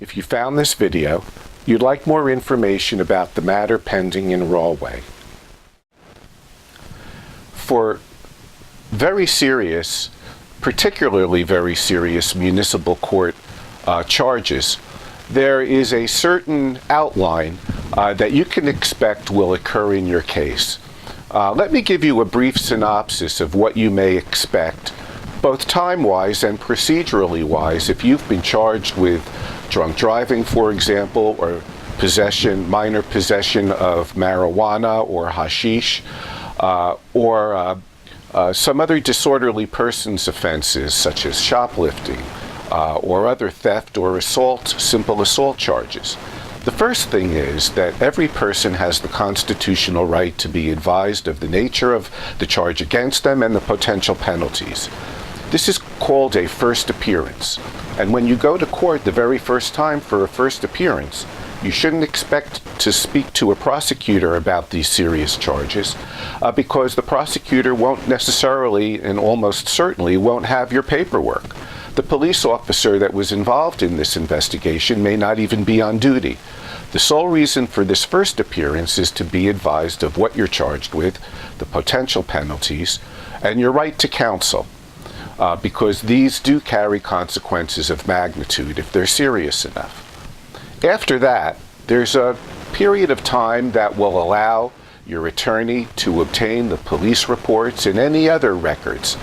If you found this video, you'd like more information about the matter pending in Rahway. For very serious, particularly very serious municipal court charges, there is a certain outline that you can expect will occur in your case. Let me give you a brief synopsis of what you may expect, both time-wise and procedurally-wise, if you've been charged with drunk driving, for example, or minor possession of marijuana or hashish, or some other disorderly persons offenses such as shoplifting or other theft or assault, simple assault charges. The first thing is that every person has the constitutional right to be advised of the nature of the charge against them and the potential penalties. This is called a first appearance. And when you go to court the very first time for a first appearance, you shouldn't expect to speak to a prosecutor about these serious charges because the prosecutor won't necessarily and almost certainly won't have your paperwork. The police officer that was involved in this investigation may not even be on duty. The sole reason for this first appearance is to be advised of what you're charged with, the potential penalties, and your right to counsel, because these do carry consequences of magnitude if they're serious enough. After that, there's a period of time that will allow your attorney to obtain the police reports and any other records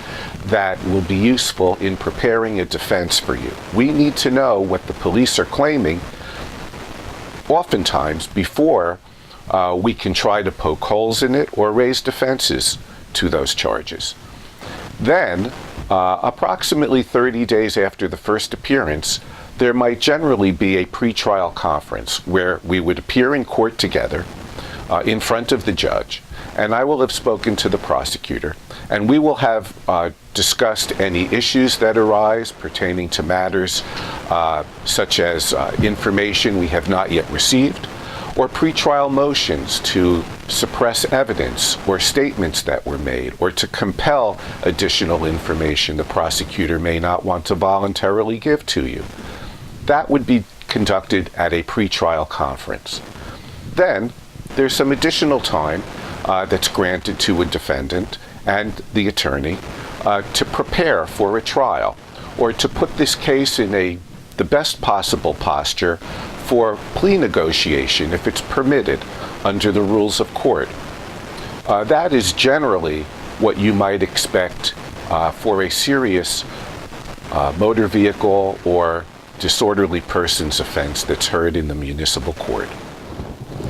that will be useful in preparing a defense for you. We need to know what the police are claiming oftentimes before we can try to poke holes in it or raise defenses to those charges. Then, approximately 30 days after the first appearance, there might generally be a pretrial conference where we would appear in court together in front of the judge, and I will have spoken to the prosecutor, and we will have discussed any issues that arise pertaining to matters such as information we have not yet received, or pretrial motions to suppress evidence or statements that were made, or to compel additional information the prosecutor may not want to voluntarily give to you. That would be conducted at a pretrial conference. Then there's some additional time that's granted to a defendant and the attorney to prepare for a trial, or to put this case in the best possible posture for plea negotiation if it's permitted under the rules of court. That is generally what you might expect for a serious motor vehicle or disorderly persons offense that's heard in the municipal court.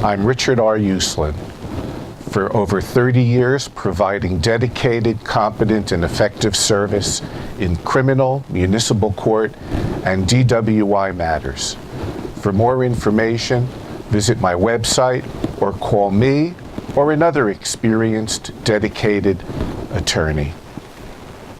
I'm Richard R. Uslan. For over 30 years, providing dedicated, competent, and effective service in criminal, municipal court, and DWI matters. For more information, visit my website or call me or another experienced, dedicated attorney.